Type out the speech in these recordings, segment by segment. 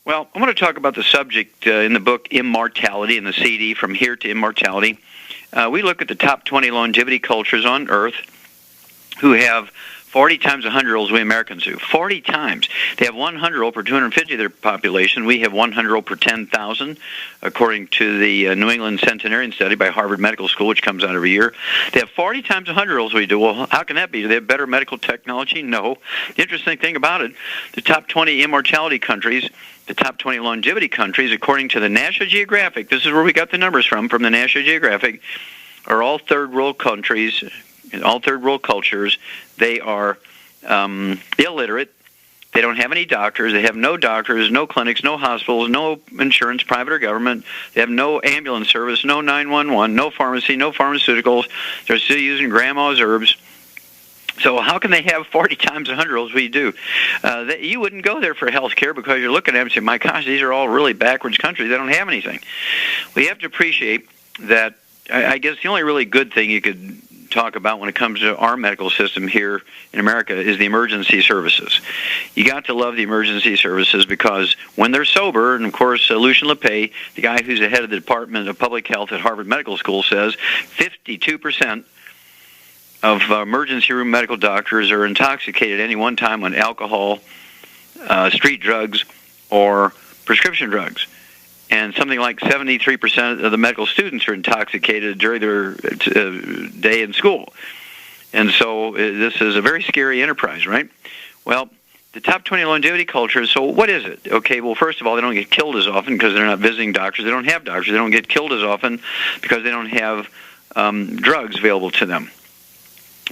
Well, I want to talk about the subject in the book Immortality in the CD, From Here to Immortality. We look at the top 20 longevity cultures on Earth who have 40 times 100-year-olds we Americans do. 40 times. They have 100-year-old per 250 of their population. We have 100-year-old per 10,000, according to the New England Centenarian study by Harvard Medical School, which comes out every year. They have 40 times 100-year-olds we do. Well, how can that be? Do they have better medical technology? No. The interesting thing about it, the top 20 immortality countries, the top 20 longevity countries, according to the National Geographic, this is where we got the numbers from the National Geographic, are all third world countries, all third world cultures. They are illiterate. They don't have any doctors. They have no doctors, no clinics, no hospitals, no insurance, private or government. They have no ambulance service, no 911, no pharmacy, no pharmaceuticals. They're still using grandma's herbs. So how can they have 40 times 100-year-olds we do? You wouldn't go there for health care because you're looking at them and saying, my gosh, these are all really backwards countries. They don't have anything. We have to appreciate that. I guess the only really good thing you could talk about when it comes to our medical system here in America is the emergency services. You got to love the emergency services because when they're sober, and of course Lucien Lepay, the guy who's the head of the Department of Public Health at Harvard Medical School, says 52% of emergency room medical doctors are intoxicated at any one time on alcohol, street drugs, or prescription drugs. And something like 73% of the medical students are intoxicated during their day in school. And so this is a very scary enterprise, right? Well, the top 20 longevity cultures, so what is it? Okay, well, first of all, they don't get killed as often because they're not visiting doctors. They don't have doctors. They don't get killed as often because they don't have drugs available to them.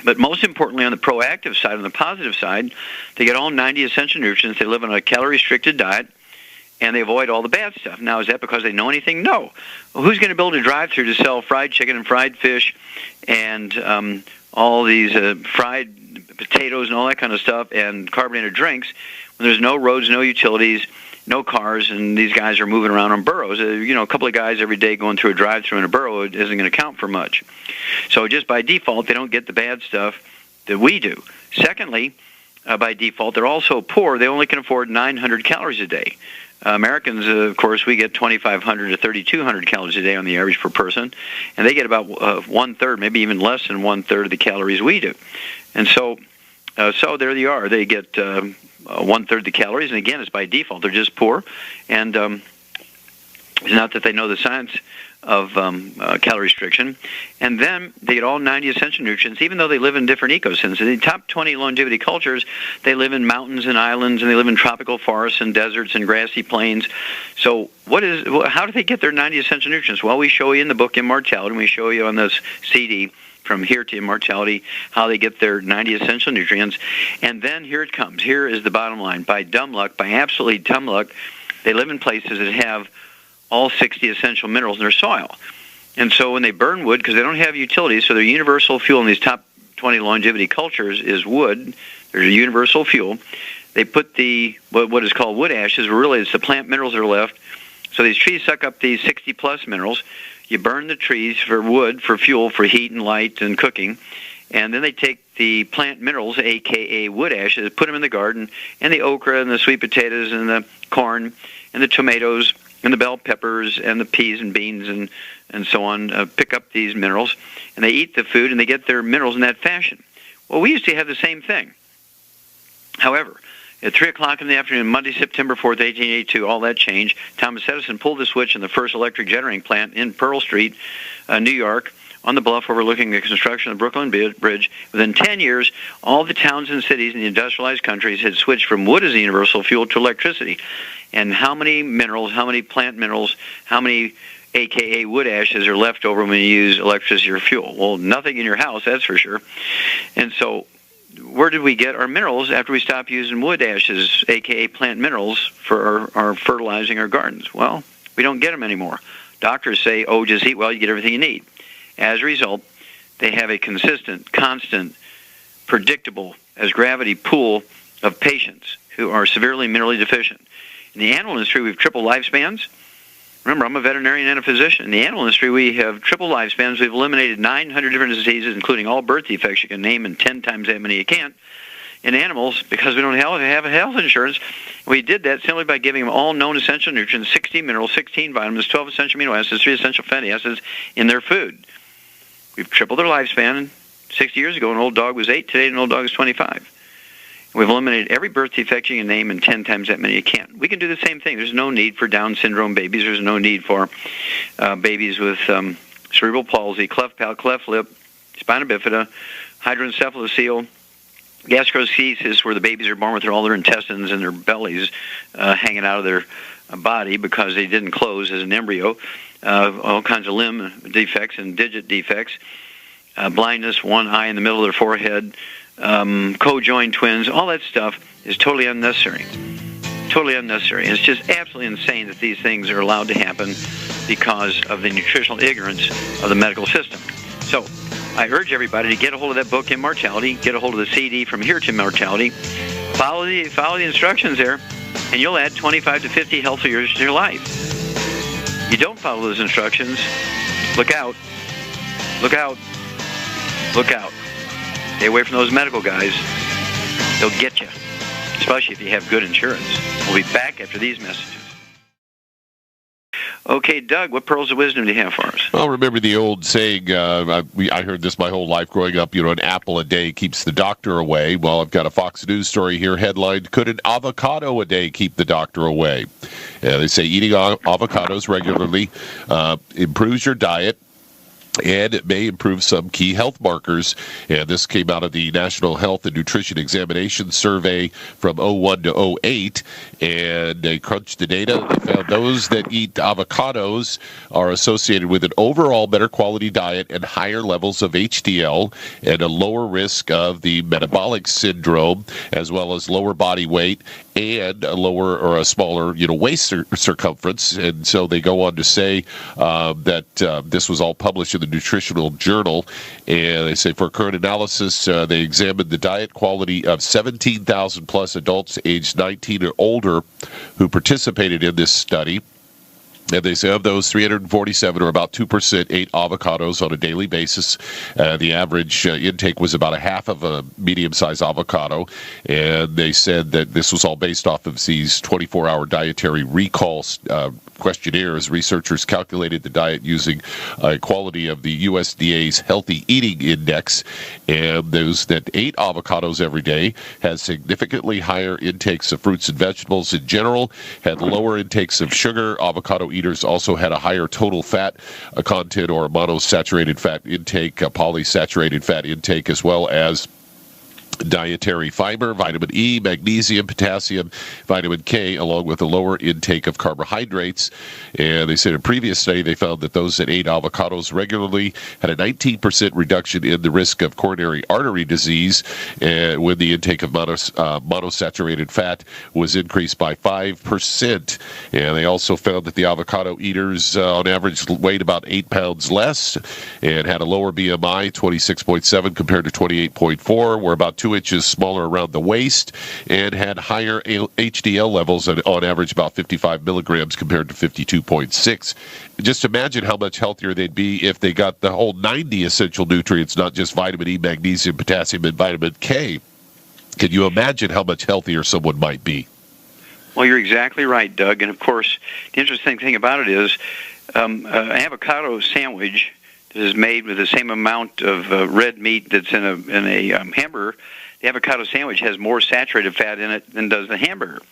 But most importantly, on the proactive side, on the positive side, they get all 90 essential nutrients. They live on a calorie-restricted diet. And they avoid all the bad stuff. Now, is that because they know anything? No. Well, who's going to build a drive-thru to sell fried chicken and fried fish and all these fried potatoes and all that kind of stuff and carbonated drinks when there's no roads, no utilities, no cars, and these guys are moving around on burros? A couple of guys every day going through a drive-thru in a burro isn't going to count for much. So just by default, they don't get the bad stuff that we do. Secondly, by default, they're also poor. They only can afford 900 calories a day. Americans, of course, we get 2,500 to 3,200 calories a day on the average per person, and they get about one-third, maybe even less than one-third of the calories we do. And so there they are. They get one-third of the calories, and again, it's by default. They're just poor, and it's not that they know the science of calorie restriction. And then they get all 90 essential nutrients, even though they live in different ecosystems. In the top 20 longevity cultures, they live in mountains and islands, and they live in tropical forests and deserts and grassy plains. So how do they get their 90 essential nutrients? Well, we show you in the book Immortality, and we show you on this CD, From Here to Immortality, how they get their 90 essential nutrients. And then here it comes. Here is the bottom line. By dumb luck, by absolutely dumb luck, they live in places that have all 60 essential minerals in their soil. And so when they burn wood, because they don't have utilities, so their universal fuel in these top 20 longevity cultures is wood. There's a universal fuel. They put what is called wood ashes, really it's the plant minerals that are left. So these trees suck up these 60-plus minerals. You burn the trees for wood, for fuel, for heat and light and cooking. And then they take the plant minerals, a.k.a. wood ashes, put them in the garden, and the okra and the sweet potatoes and the corn and the tomatoes and the bell peppers and the peas and beans and so on, pick up these minerals, and they eat the food, and they get their minerals in that fashion. Well, we used to have the same thing. However, at 3 o'clock in the afternoon, Monday, September 4th, 1882, all that changed. Thomas Edison pulled the switch in the first electric generating plant in Pearl Street, New York, on the bluff overlooking the construction of the Brooklyn Bridge. Within 10 years, all the towns and cities in the industrialized countries had switched from wood as the universal fuel to electricity. And how many minerals, how many plant minerals, how many a.k.a. wood ashes are left over when you use electricity or fuel? Well, nothing in your house, that's for sure. And so where did we get our minerals after we stopped using wood ashes, a.k.a. plant minerals, for our fertilizing our gardens? Well, we don't get them anymore. Doctors say, just eat well, you get everything you need. As a result, they have a consistent, constant, predictable, as gravity pool of patients who are severely minerally deficient. In the animal industry, we have triple lifespans. Remember, I'm a veterinarian and a physician. In the animal industry, we have triple lifespans. We've eliminated 900 different diseases, including all birth defects you can name, and 10 times that many you can't. in animals because we don't have a health insurance. We did that simply by giving them all known essential nutrients, 16 minerals, 16 vitamins, 12 essential amino acids, 3 essential fatty acids in their food. We've tripled their lifespan. 60 years ago, an old dog was 8. Today, an old dog is 25. We've eliminated every birth defect you can name and 10 times that many you can't. We can do the same thing. There's no need for Down syndrome babies. There's no need for babies with cerebral palsy, cleft palate, cleft lip, spina bifida, hydrocephalocele, gastroschisis, where the babies are born with all their intestines and their bellies hanging out of their body because they didn't close as an embryo, all kinds of limb defects and digit defects, blindness, one eye in the middle of their forehead, co-joined twins, all that stuff is totally unnecessary. Totally unnecessary. It's just absolutely insane that these things are allowed to happen because of the nutritional ignorance of the medical system. So I urge everybody to get a hold of that book, Immortality, get a hold of the CD, From Here to Immortality, follow the instructions there, and you'll add 25 to 50 healthy years to your life. You don't follow those instructions, look out, look out, look out. Stay away from those medical guys. They'll get you, especially if you have good insurance. We'll be back after these messages. Okay, Doug, what pearls of wisdom do you have for us? Well, remember the old saying, I heard this my whole life growing up, an apple a day keeps the doctor away. Well, I've got a Fox News story here headlined, could an avocado a day keep the doctor away? They say eating avocados regularly improves your diet, and it may improve some key health markers. And this came out of the National Health and Nutrition Examination Survey from 01 to 08. And they crunched the data. They found those that eat avocados are associated with an overall better quality diet and higher levels of HDL and a lower risk of the metabolic syndrome, as well as lower body weight and a lower or a smaller, waist circumference. And so they go on to say that this was all published in the Nutritional Journal, and they say for current analysis, they examined the diet quality of 17,000 plus adults aged 19 or older who participated in this study. And they say of those, 347, or about 2%, ate avocados on a daily basis. The average intake was about a half of a medium-sized avocado. And they said that this was all based off of these 24-hour dietary recall questionnaires. Researchers calculated the diet using quality of the USDA's Healthy Eating Index. And those that ate avocados every day had significantly higher intakes of fruits and vegetables in general, had lower intakes of sugar. Avocado eaters also had a higher total fat content or monosaturated fat intake, polysaturated fat intake, as well as dietary fiber, vitamin E, magnesium, potassium, vitamin K, along with a lower intake of carbohydrates. And they said in a previous study, they found that those that ate avocados regularly had a 19% reduction in the risk of coronary artery disease, when the intake of monosaturated fat was increased by 5%. And they also found that the avocado eaters on average weighed about 8 pounds less and had a lower BMI, 26.7 compared to 28.4, were about 2 inches smaller around the waist, and had higher HDL levels on average about 55 milligrams compared to 52.6. Just imagine how much healthier they'd be if they got the whole 90 essential nutrients, not just vitamin E, magnesium, potassium, and vitamin K. Can you imagine how much healthier someone might be? Well, you're exactly right, Doug. And, of course, the interesting thing about it is an avocado sandwich that is made with the same amount of red meat that's in a hamburger. The avocado sandwich has more saturated fat in it than does the hamburger.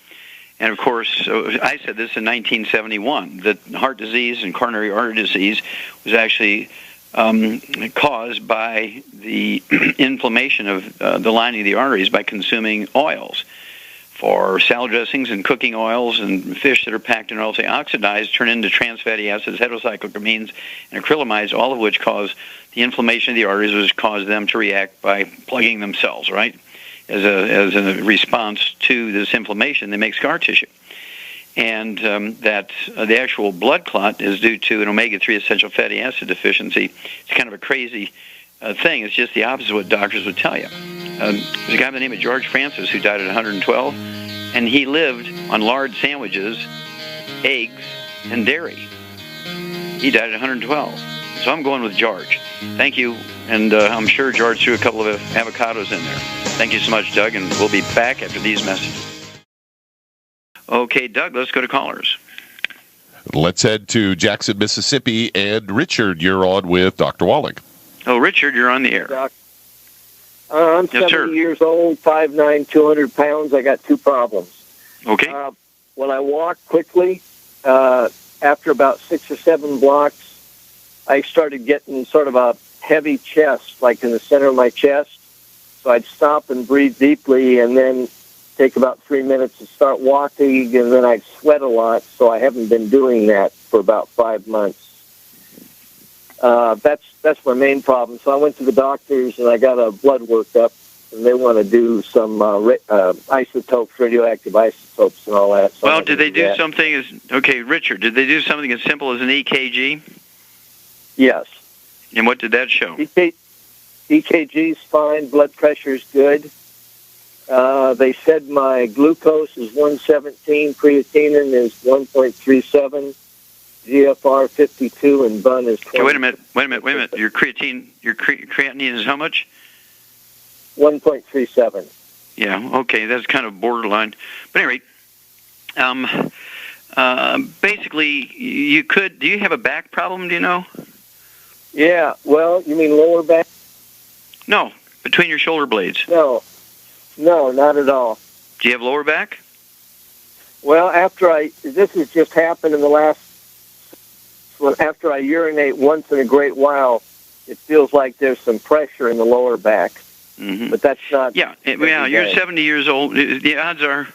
And, of course, I said this in 1971, that heart disease and coronary artery disease was actually caused by the inflammation of the lining of the arteries by consuming oils. For salad dressings and cooking oils and fish that are packed in oils, they oxidize, turn into trans fatty acids, heterocycloamines, and acrylamides, all of which cause the inflammation of the arteries, which cause them to react by plugging themselves, right? As a response to this inflammation, they make scar tissue. And that the actual blood clot is due to an omega-3 essential fatty acid deficiency. It's kind of a crazy thing. It's just the opposite of what doctors would tell you. There's a guy by the name of George Francis who died at 112, and he lived on lard sandwiches, eggs, and dairy. He died at 112. So I'm going with George. Thank you, and I'm sure George threw a couple of avocados in there. Thank you so much, Doug, and we'll be back after these messages. Okay, Doug, let's go to callers. Let's head to Jackson, Mississippi, and Richard, you're on with Dr. Wallach. Oh, Richard, you're on the air. Doc, I'm 70 years old, 5'9", 200 pounds. I got two problems. Okay. When I walk quickly, after about 6 or 7 blocks, I started getting sort of a heavy chest, like in the center of my chest. So I'd stop and breathe deeply and then take about 3 minutes to start walking, and then I'd sweat a lot, so I haven't been doing that for about 5 months. That's my main problem. So I went to the doctors, and I got a blood workup, and they want to do some isotopes, radioactive isotopes, and all that. So well, did they do something as... Okay, Richard, did they do something as simple as an EKG? Yes. And what did that show? EKG's fine, blood pressure's good. They said my glucose is 117, creatinine is 1.37, GFR 52, and BUN is 20. Okay, wait a minute. Your creatinine is how much? 1.37. Yeah, okay, that's kind of borderline. But anyway, basically, do you have a back problem, do you know? Yeah, well, you mean lower back? No, between your shoulder blades. No, not at all. Do you have lower back? Well, this has just happened in the last, after I urinate once in a great while, it feels like there's some pressure in the lower back. Mm-hmm. But that's not... Yeah, you're 70 years old. The odds are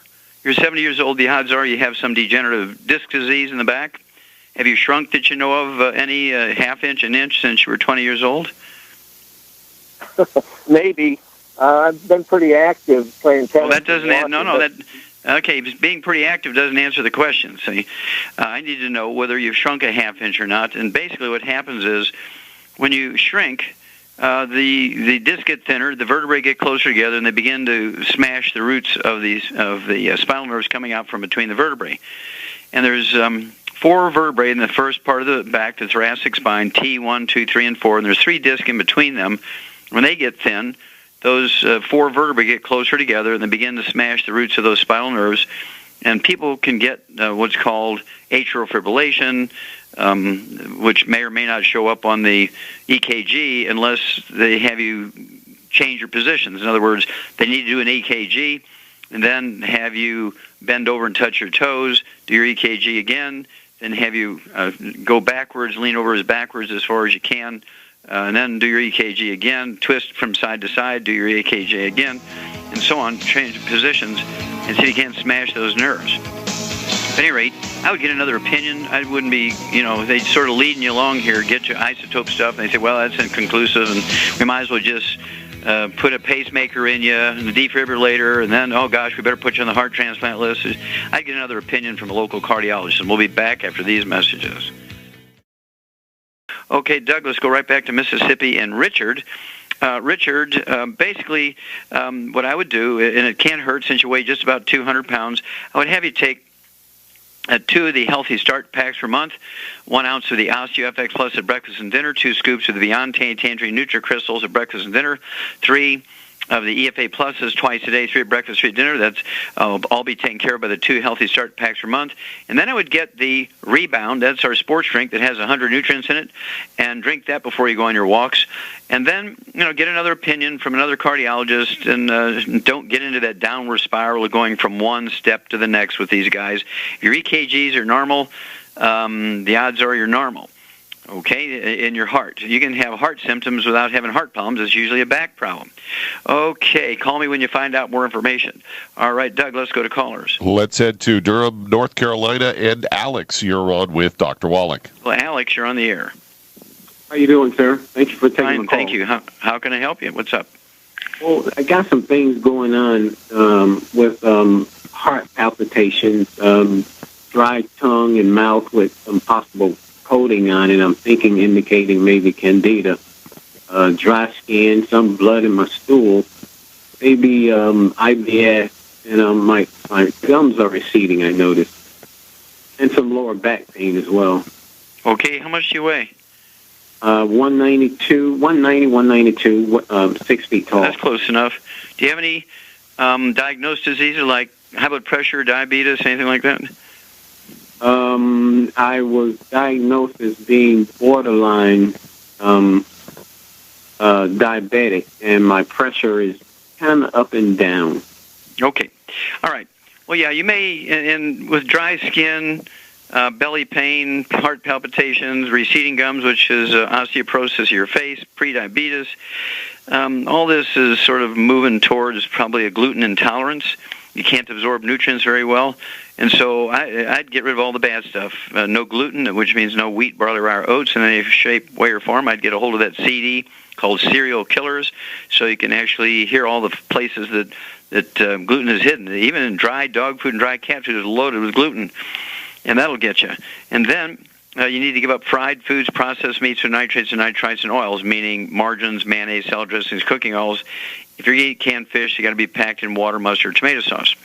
you have some degenerative disc disease in the back. Have you shrunk that you know of any half inch, an inch since you were 20 years old? Maybe. I've been pretty active playing tennis. Well, that doesn't... Okay, being pretty active doesn't answer the question. See, I need to know whether you've shrunk a half inch or not. And basically what happens is when you shrink, the discs get thinner, the vertebrae get closer together, and they begin to smash the roots of the spinal nerves coming out from between the vertebrae. And there's 4 vertebrae in the first part of the back, the thoracic spine, T1, 2, 3, and 4, and there's 3 discs in between them. When they get thin, those 4 vertebrae get closer together, and they begin to smash the roots of those spinal nerves, and people can get what's called atrial fibrillation, which may or may not show up on the EKG unless they have you change your positions. In other words, they need to do an EKG and then have you bend over and touch your toes, do your EKG again, then have you go backwards, lean over backwards as far as you can, and then do your EKG again, twist from side to side, do your EKG again, and so on, change positions, and see if you can't smash those nerves. At any rate, I would get another opinion. I wouldn't be, they sort of leading you along here, get your isotope stuff, and they say, well, that's inconclusive, and we might as well just put a pacemaker in you, and a defibrillator, and then, oh gosh, we better put you on the heart transplant list. I'd get another opinion from a local cardiologist, and we'll be back after these messages. Okay, Doug, let's go right back to Mississippi and Richard. Richard, basically, what I would do, and it can't hurt since you weigh just about 200 pounds, I would have you take 2 of the Healthy Start packs per month, 1 ounce of the OsteoFX Plus at breakfast and dinner, 2 scoops of the Beyond Tangerine NutriCrystals at breakfast and dinner, 3 of the EFA Pluses twice a day, 3 at breakfast, 3 at dinner. That's all be taken care of by the 2 Healthy Start packs per month. And then I would get the Rebound. That's our sports drink that has 100 nutrients in it, and drink that before you go on your walks. And then, get another opinion from another cardiologist, and don't get into that downward spiral of going from one step to the next with these guys. If your EKGs are normal, the odds are you're normal. Okay, in your heart. You can have heart symptoms without having heart problems. It's usually a back problem. Okay, call me when you find out more information. All right, Doug, let's go to callers. Let's head to Durham, North Carolina, and Alex, you're on with Dr. Wallach. Well, Alex, you're on the air. How you doing, sir? Thank you for taking the call. Thank you. How can I help you? What's up? Well, I got some things going on with heart palpitations, dry tongue and mouth with some possible coating on it. I'm thinking indicating maybe candida, dry skin, some blood in my stool, maybe IBS, and my gums are receding, I noticed, and some lower back pain as well. Okay, how much do you weigh? 192, 6 feet tall. That's close enough. Do you have any diagnosed diseases like high blood pressure, diabetes, anything like that? I was diagnosed as being borderline diabetic, and my pressure is kind of up and down. Okay. All right. Well, yeah, you may, and with dry skin, belly pain, heart palpitations, receding gums, which is osteoporosis of your face, prediabetes, all this is sort of moving towards probably a gluten intolerance. You can't absorb nutrients very well. And so I'd get rid of all the bad stuff. No gluten, which means no wheat, barley, rye, or oats in any shape, way, or form. I'd get a hold of that CD called Cereal Killers, so you can actually hear all the places that gluten is hidden. Even in dry dog food and dry cat food is loaded with gluten, and that'll get you. And then you need to give up fried foods, processed meats, or nitrates and nitrites and oils, meaning margarines, mayonnaise, salad dressings, cooking oils. If you're eating canned fish, you got to be packed in water, mustard, tomato sauce.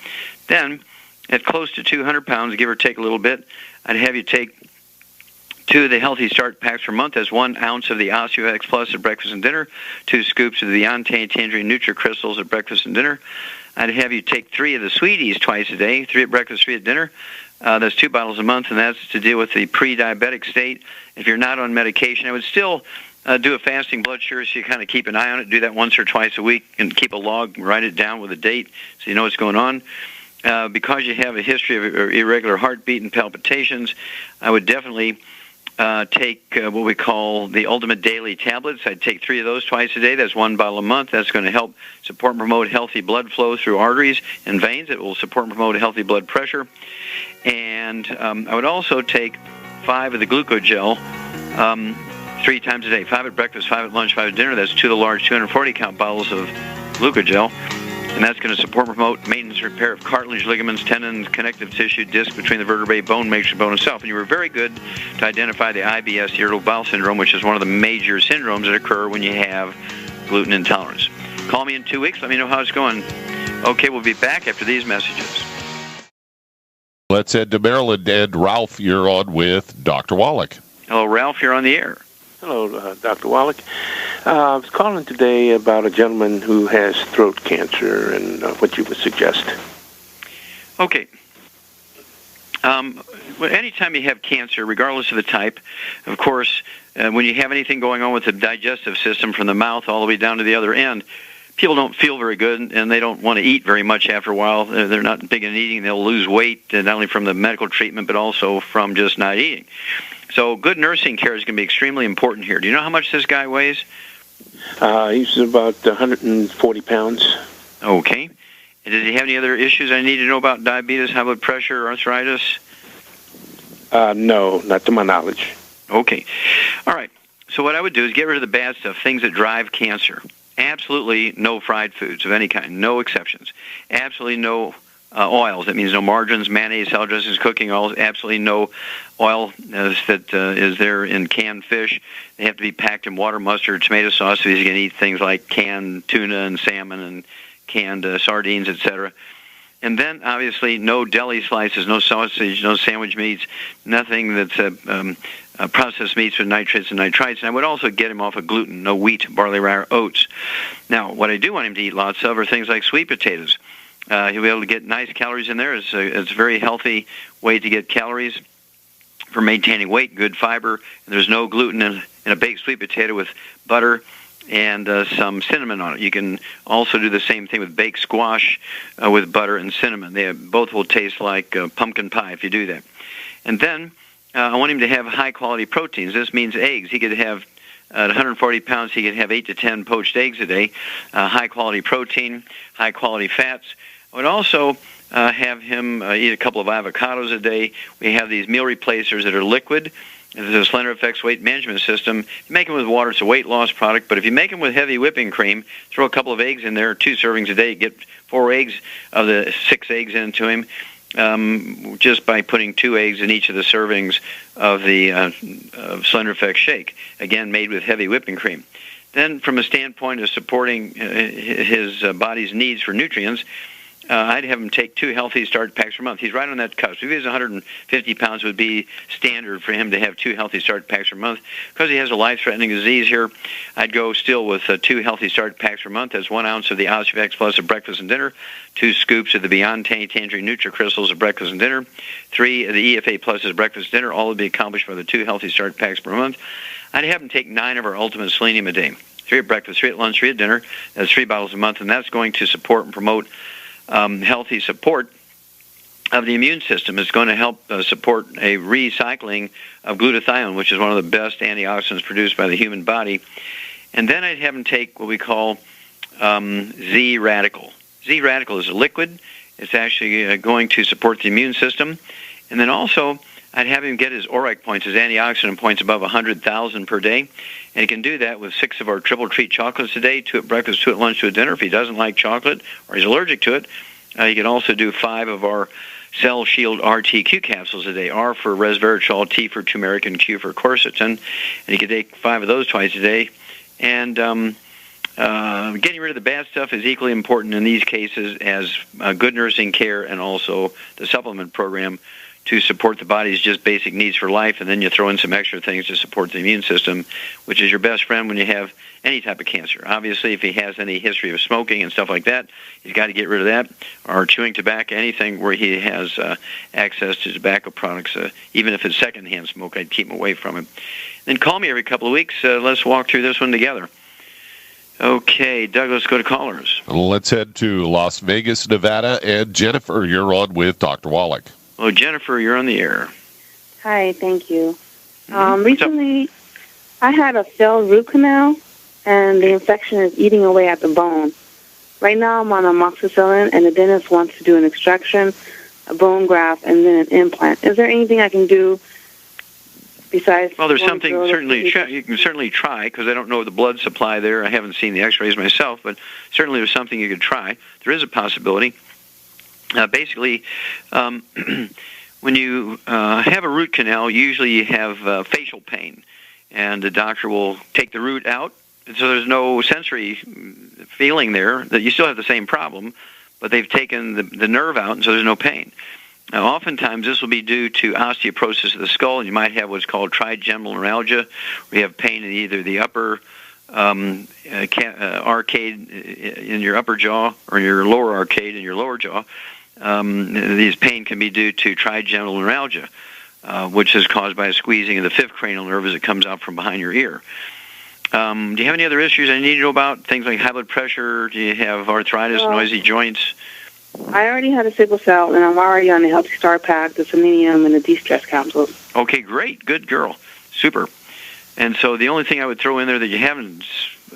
Then, at close to 200 pounds, give or take a little bit, I'd have you take 2 of the Healthy Start packs per month. That's 1 ounce of the OsteoX Plus at breakfast and dinner, 2 scoops of the Yante Tangerine Nutri-Crystals at breakfast and dinner. I'd have you take 3 of the Sweeties twice a day, 3 at breakfast, 3 at dinner. That's 2 bottles a month, and that's to deal with the pre-diabetic state. If you're not on medication, I would still do a fasting blood sugar, so you kind of keep an eye on it. Do that once or twice a week and keep a log, write it down with a date so you know what's going on. Because you have a history of irregular heartbeat and palpitations, I would definitely take what we call the Ultimate Daily tablets. I'd take 3 of those twice a day. That's 1 bottle a month. That's going to help support and promote healthy blood flow through arteries and veins. It will support and promote healthy blood pressure. And I would also take 5 of the glucogel 3 times a day. 5 at breakfast, 5 at lunch, 5 at dinner. That's 2 of the large 240-count bottles of glucogel. And that's going to support and promote maintenance and repair of cartilage, ligaments, tendons, connective tissue, disc between the vertebrae, bone matrix, bone itself. And you were very good to identify the IBS, irritable bowel syndrome, which is one of the major syndromes that occur when you have gluten intolerance. Call me in 2 weeks. Let me know how it's going. Okay, we'll be back after these messages. Let's head to Maryland. And Ralph, you're on with Dr. Wallach. Hello, Ralph. You're on the air. Hello, Dr. Wallach. I was calling today about a gentleman who has throat cancer and what you would suggest. Okay. Well, anytime you have cancer, regardless of the type, of course, when you have anything going on with the digestive system from the mouth all the way down to the other end, people don't feel very good, and they don't want to eat very much after a while. They're not big in eating. They'll lose weight, not only from the medical treatment, but also from just not eating. So good nursing care is going to be extremely important here. Do you know how much this guy weighs? He's about 140 pounds. Okay. And does he have any other issues I need to know about? Diabetes, high blood pressure, arthritis? No, not to my knowledge. Okay. All right. So what I would do is get rid of the bad stuff, things that drive cancer. Absolutely no fried foods of any kind, no exceptions. Absolutely no oils. That means no margarines, mayonnaise, salad dressings, cooking oils. Absolutely no oil that is there in canned fish. They have to be packed in water, mustard, tomato sauce. So you can eat things like canned tuna and salmon and canned sardines, etc. And then, obviously, no deli slices, no sausage, no sandwich meats, nothing that's processed meats with nitrates and nitrites. And I would also get him off of gluten, no wheat, barley, rye, or oats. Now, what I do want him to eat lots of are things like sweet potatoes. He'll be able to get nice calories in there. It's a very healthy way to get calories for maintaining weight, good fiber. And there's no gluten in a baked sweet potato with butter and some cinnamon on it. You can also do the same thing with baked squash with butter and cinnamon. They both will taste like pumpkin pie if you do that. And then I want him to have high-quality proteins. This means eggs. He could have, at 140 pounds, he could have 8 to 10 poached eggs a day, high-quality protein, high-quality fats. I would also have him eat a couple of avocados a day. We have these meal replacers that are liquid. There's a Slender Effects weight management system. You make them with water, it's a weight loss product. But if you make them with heavy whipping cream, throw a couple of eggs in there, 2 servings a day, get 4 eggs of the 6 eggs into him, just by putting 2 eggs in each of the servings of the Slender Effects shake, again, made with heavy whipping cream. Then from a standpoint of supporting his body's needs for nutrients, I'd have him take 2 healthy starter packs per month. He's right on that cusp. If he was 150 pounds, it would be standard for him to have 2 healthy starter packs per month. Because he has a life-threatening disease here, I'd go still with 2 healthy starter packs per month. That's 1 ounce of the OsteoFX Plus at breakfast and dinner, 2 scoops of the Beyond Tangerine NutriCrystals at breakfast and dinner, 3 of the EFA Plus at breakfast and dinner. All would be accomplished by the 2 healthy starter packs per month. I'd have him take 9 of our Ultimate Selenium a day, 3 at breakfast, 3 at lunch, 3 at dinner. That's 3 bottles a month, and that's going to support and promote healthy support of the immune system. Is going to help support a recycling of glutathione, which is one of the best antioxidants produced by the human body. And then I'd have him take what we call Z-Radical. Z-Radical is a liquid. It's actually going to support the immune system. And then also, I'd have him get his ORAC points, his antioxidant points, above 100,000 per day. And he can do that with 6 of our triple treat chocolates a day, 2 at breakfast, 2 at lunch, 2 at dinner. If he doesn't like chocolate or he's allergic to it, he can also do 5 of our Cell Shield RTQ capsules a day. R for resveratrol, T for turmeric, and Q for quercetin. And he can take 5 of those twice a day. And getting rid of the bad stuff is equally important in these cases as good nursing care and also the supplement program to support the body's just basic needs for life, and then you throw in some extra things to support the immune system, which is your best friend when you have any type of cancer. Obviously, if he has any history of smoking and stuff like that, he's got to get rid of that, or chewing tobacco, anything where he has access to tobacco products. Even if it's secondhand smoke, I'd keep him away from it. Then call me every couple of weeks. Let's walk through this one together. Okay, Doug, let's go to callers. Let's head to Las Vegas, Nevada, and Jennifer, you're on with Dr. Wallach. Well, Jennifer, you're on the air. Hi, thank you. Recently, I had a failed root canal, and the infection is eating away at the bone. Right now, I'm on amoxicillin, and the dentist wants to do an extraction, a bone graft, and then an implant. Is there anything I can do besides? Well, there's something certainly you can certainly try, because I don't know the blood supply there. I haven't seen the X-rays myself, but certainly there's something you could try. There is a possibility. Basically, when you have a root canal, usually you have facial pain, and the doctor will take the root out, and so there's no sensory feeling there. That you still have the same problem, but they've taken the nerve out, and so there's no pain. Now, oftentimes this will be due to osteoporosis of the skull, and you might have what's called trigeminal neuralgia, where you have pain in either the upper arcade in your upper jaw or your lower arcade in your lower jaw. These pain can be due to trigeminal neuralgia, which is caused by a squeezing of the 5th cranial nerve as it comes out from behind your ear. Do you have any other issues I need to know about? Things like high blood pressure? Do you have arthritis, noisy joints? I already had a sickle cell, and I'm already on the Healthy Star Pack, the selenium, and the de-stress capsules. Okay, great. Good girl. Super. And so the only thing I would throw in there that you haven't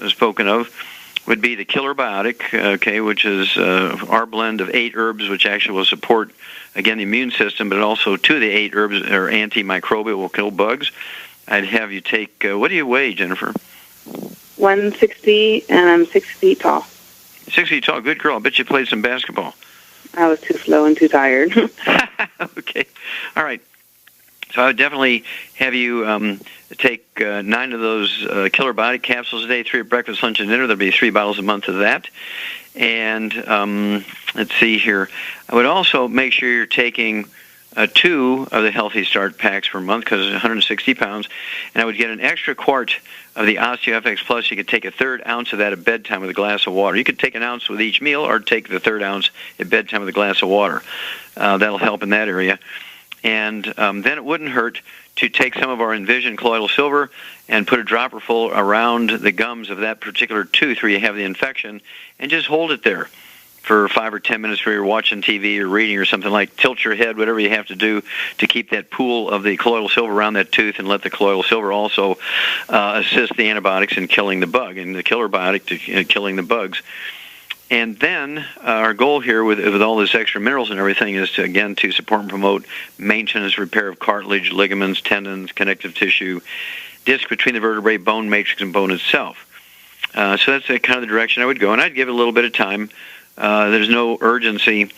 spoken of would be the Killer Biotic, okay, which is our blend of 8 herbs, which actually will support, again, the immune system, but also 2 of the 8 herbs are antimicrobial, will kill bugs. I'd have you take, what do you weigh, Jennifer? 160, and I'm 6 feet tall. 6 feet tall, good girl. I bet you played some basketball. I was too slow and too tired. Okay, all right. So I would definitely have you take 9 of those Killer Biotic capsules a day, 3 at breakfast, lunch, and dinner. There'll be 3 bottles a month of that. And let's see here. I would also make sure you're taking 2 of the Healthy Start packs per month, because it's 160 pounds. And I would get an extra quart of the OsteoFX Plus. You could take a 1/3 ounce of that at bedtime with a glass of water. You could take an ounce with each meal, or take the 1/3 ounce at bedtime with a glass of water. That'll help in that area. And then it wouldn't hurt to take some of our Envision colloidal silver and put a dropper full around the gums of that particular tooth where you have the infection, and just hold it there for 5 or 10 minutes where you're watching TV or reading or something, like tilt your head, whatever you have to do to keep that pool of the colloidal silver around that tooth, and let the colloidal silver also assist the antibiotics in killing the bug, and the Killer Biotic to killing the bugs. And then our goal here with all this extra minerals and everything is to, again, to support and promote maintenance, repair of cartilage, ligaments, tendons, connective tissue, disc between the vertebrae, bone matrix, and bone itself. So that's kind of the direction I would go, and I'd give it a little bit of time. There's no urgency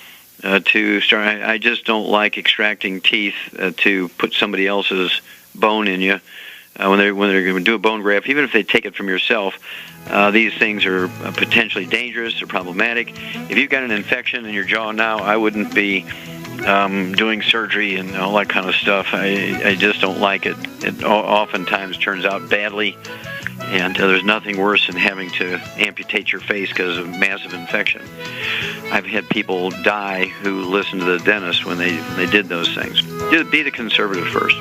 to start. I just don't like extracting teeth to put somebody else's bone in you. when they're going to do a bone graft, even if they take it from yourself. These things are potentially dangerous or problematic. If you've got an infection in your jaw now, I wouldn't be doing surgery and all that kind of stuff. I just don't like it. It oftentimes turns out badly, and there's nothing worse than having to amputate your face because of massive infection. I've had people die who listened to the dentist when they did those things. Just be the conservative first.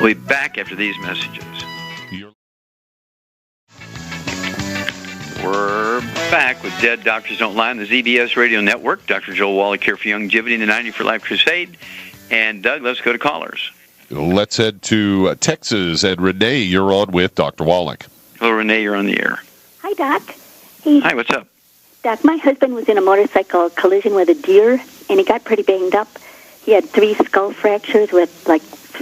We'll be back after these messages. We're back with Dead Doctors Don't Lie on the ZBS Radio Network. Dr. Joel Wallach here for Longevity and the 90 for Life Crusade. And Doug, let's go to callers. Let's head to Texas. And Renee, you're on with Dr. Wallach. Hello, Renee, you're on the air. Hi, Doc. Hey, hi, what's up? Doc, my husband was in a motorcycle collision with a deer, and he got pretty banged up. He had 3 skull fractures with,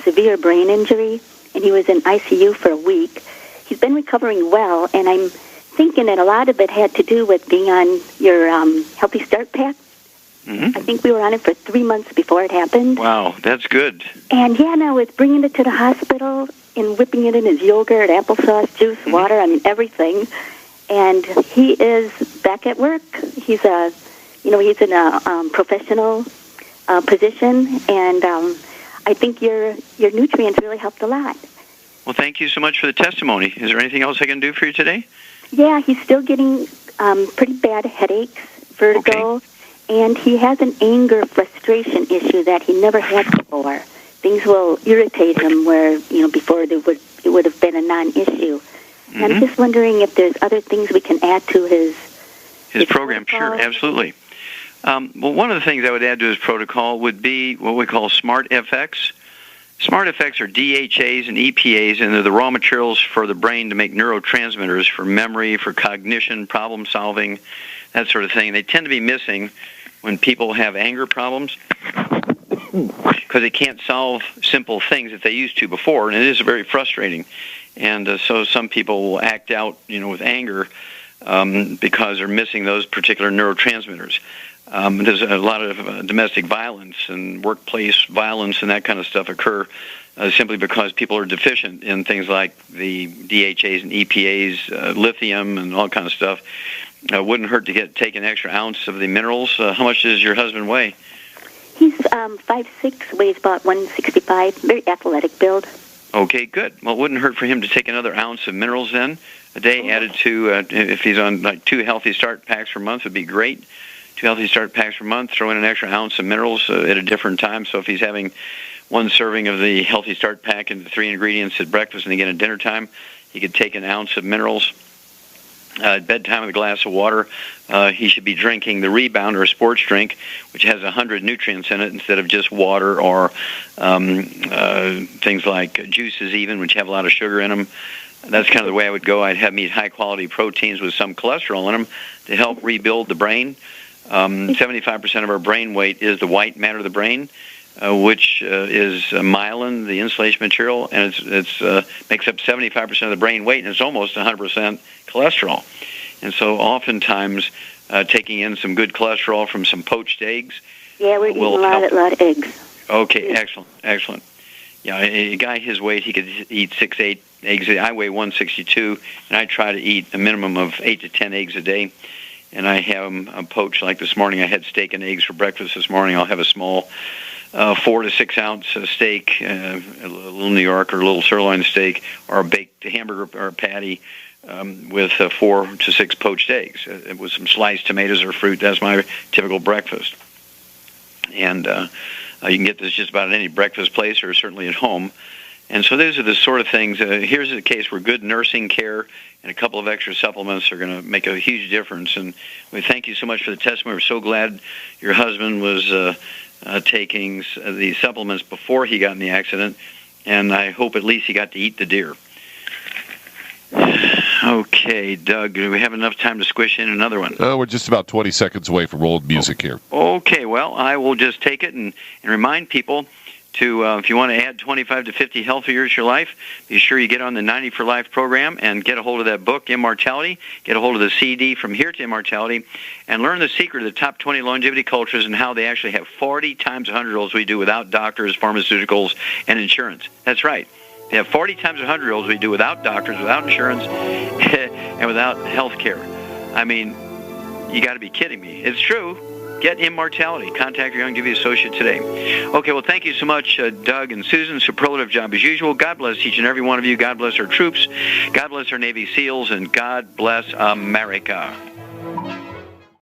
severe brain injury, and he was in ICU for a week. He's been recovering well, and I'm thinking that a lot of it had to do with being on your Healthy Start Pack. Mm-hmm. I think we were on it for 3 months before it happened. Wow, that's good. And, I was bringing it to the hospital and whipping it in his yogurt, applesauce, juice, mm-hmm. water, everything. And he is back at work. He's he's in a professional position, and I think your nutrients really helped a lot. Well, thank you so much for the testimony. Is there anything else I can do for you today? Yeah, he's still getting pretty bad headaches, vertigo, and he has an anger frustration issue that he never had before. Things will irritate him where, before it would have been a non-issue. Mm-hmm. I'm just wondering if there's other things we can add to his program. Sure, absolutely. Well, one of the things I would add to his protocol would be what we call Smart FX. Smart FX are DHAs and EPAs, and they're the raw materials for the brain to make neurotransmitters for memory, for cognition, problem solving, that sort of thing. They tend to be missing when people have anger problems because they can't solve simple things that they used to before, and it is very frustrating. And so some people will act out, with anger because they're missing those particular neurotransmitters. There's a lot of domestic violence and workplace violence and that kind of stuff occur simply because people are deficient in things like the DHAs and EPAs, lithium, and all kind of stuff. Wouldn't hurt to take an extra ounce of the minerals. How much does your husband weigh? He's 5'6", weighs about 165, very athletic build. Okay, good. Well, it wouldn't hurt for him to take another ounce of minerals then a day, added to, if he's on 2 Healthy Start packs per month would be great. 2 Healthy Start packs per month, throw in an extra ounce of minerals at a different time. So if he's having 1 serving of the Healthy Start pack and the 3 ingredients at breakfast and again at dinner time, he could take an ounce of minerals. At bedtime with a glass of water, he should be drinking the Rebound or sports drink, which has 100 nutrients in it instead of just water or things like juices even, which have a lot of sugar in them. That's kind of the way I would go. I'd have him eat high-quality proteins with some cholesterol in them to help rebuild the brain. 75% of our brain weight is the white matter of the brain, which is myelin, the insulation material, and it's makes up 75% of the brain weight, and it's almost 100% cholesterol. And so oftentimes taking in some good cholesterol from some poached eggs. Yeah, we're eating a lot of eggs. Okay, excellent. Yeah, a guy his weight, he could eat 6-8 eggs. I weigh 162, and I try to eat a minimum of 8 to 10 eggs a day. And I have them poached. Like this morning, I had steak and eggs for breakfast this morning. I'll have a small 4 to 6 ounce steak, a little New York or a little sirloin steak, or a baked hamburger or a patty with 4 to 6 poached eggs with some sliced tomatoes or fruit. That's my typical breakfast. And you can get this just about at any breakfast place or certainly at home. And so those are the sort of things. Here's a case where good nursing care and a couple of extra supplements are going to make a huge difference. And we thank you so much for the testimony. We're so glad your husband was taking the supplements before he got in the accident, and I hope at least he got to eat the deer. Okay, Doug, do we have enough time to squish in another one? We're just about 20 seconds away from old music here. Okay, well, I will just take it and remind people to, if you want to add 25 to 50 healthy years to your life, be sure you get on the 90 for Life program and get a hold of that book, Immortality. Get a hold of the CD, From Here to Immortality, and learn the secret of the top 20 longevity cultures and how they actually have 40 times 100 olds we do without doctors, pharmaceuticals, and insurance. That's right. They have 40 times 100-year-olds we do without doctors, without insurance, and without health care. I mean, you got to be kidding me. It's true. Get Immortality. Contact your Young Divi associate today. Okay, well, thank you so much, Doug and Susan. Superlative job as usual. God bless each and every one of you. God bless our troops. God bless our Navy SEALs. And God bless America.